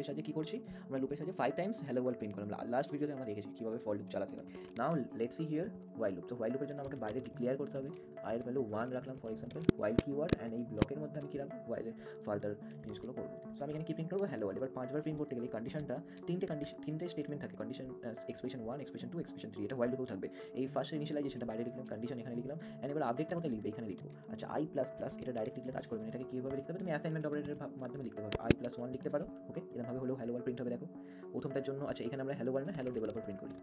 লুপের সাহায্যে কী করছি, আমরা লুপের সাহায্যে 5 টাইমস হ্যালো ওয়ার্ল্ড প্রিন্ট করলাম। লাস্ট ভিডিওতে আমরা দেখেছি কীভাবে ফর লুপ চালাতে হয়। Now let's see here while loop. তো হোয়াইল লুপের জন্য আমাকে বাইরে ডিক্লেয়ার করতে হবে, আই এর ভ্যালু 1 রাখলাম for example, while keyword, and এই ব্লকের মধ্যে আমি কী রাখবো, হোয়াইলের ফার্দার জিনিসগুলো করবো। সো আমি এখানে কী প্রিন্ট করবো, হ্যালো ওয়ার্ল্ড। এবার 5 বার প্রিন্ট করতে গেলে কন্ডিশনটা তিনটে স্টেটমেন্ট থাকে, কন্ডিশন এক্সপ্রেশন 1, এক্সপ্রেশন 2, এক্সপ্রেশন 3, এটা হোয়াইল লুপেও থাকবে। এই ফার্স্ট ইনিশিয়ালাইজেশনটা বাইরে লিখলাম, কন্ডিশন এখানে লিখলাম, অ্যান্ড এবার আপডেটটা কোথায় লিখবে, এখানে লিখবো। আচ্ছা আই প্লাস প্লাস, এটা ডাইরেক্ট লিখলে কাজ করবে না, এটাকে কীভাবে লিখতে হবে, তুমি অ্যাসাইনমেন্ট অপারেটরের মাধ্যমে লিখতে পারো। আই প্লাস 1 লিখতে পারো, ওকে, এরকমভাবে হলেও হ্যালো ওয়ার্ল্ড প্রিন্ট হবে। দেখো প্রথমটার জন্য, আচ্ছা এখানে আমরা হ্যালো ওয়ার্ল্ড না হ্যালো ডেভেলপার প্রিন্ট করি,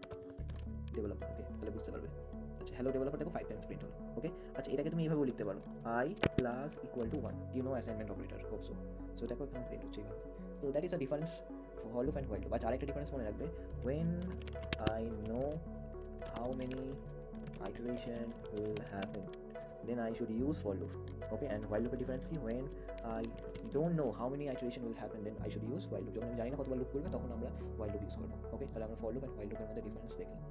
ডেভেলপার, ওকে, তাহলে বুঝতে পারবে। আচ্ছা হ্যালো ডেভেলপার দেখো 5 টাইমস প্রিন্ট হলো, ওকে। আচ্ছা এটাকে তুমি এইভাবেও লিখতে পারো, I plus equal to 1, you know assignment operator, hope so. So দেখো এখানে প্রিন্ট হচ্ছে এইভাবে। তো that is a difference for loop and while loop. আচ্ছা আরেকটা ডিফারেন্স মনে রাখবে, when I know how many iteration will happen, then I should use for loop, okay. And while loop difference কি, when I don't know how many iteration will happen, then I should use while loop। যখন আমি জানি না কতবার loop করবে তখন আমরা while loop use করবো, ওকে। তাহলে আমরা for loop and while loop এর মধ্যে ডিফারেন্স দেখলাম।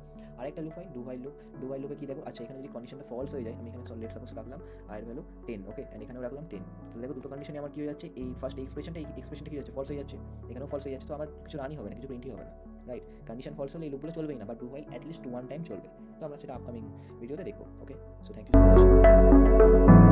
আরেকটা লুপ হয় do while loop। Do while loop এ কি দেখো, আচ্ছা এখানে যদি কন্ডিশনটা ফলস হয়ে যায়, আমি এখানে লেট সাপোজ রাখলাম i এর ভ্যালু 10, ওকে, এন্ড এখানেও রাখলাম 10। তাহলে দেখো দুটো কন্ডিশনে আমার কি হয়ে যাচ্ছে, এই ফার্স্ট এক্সপ্রেশনটা কি হচ্ছে, ফলস হয়ে যাচ্ছে, এখানেও ফলস হয়ে যাচ্ছে। তো আমার কিছু রানই হবে না, কিছু প্রিন্টই হবে না, রাইট। কন্ডিশন ফলস হলে এই লুপগুলো চলবেই না, but do while at least 1 time চলবে। তো আমরা সেটা আপকামিং ভিডিওতে দেখবো, okay. So thank you so much.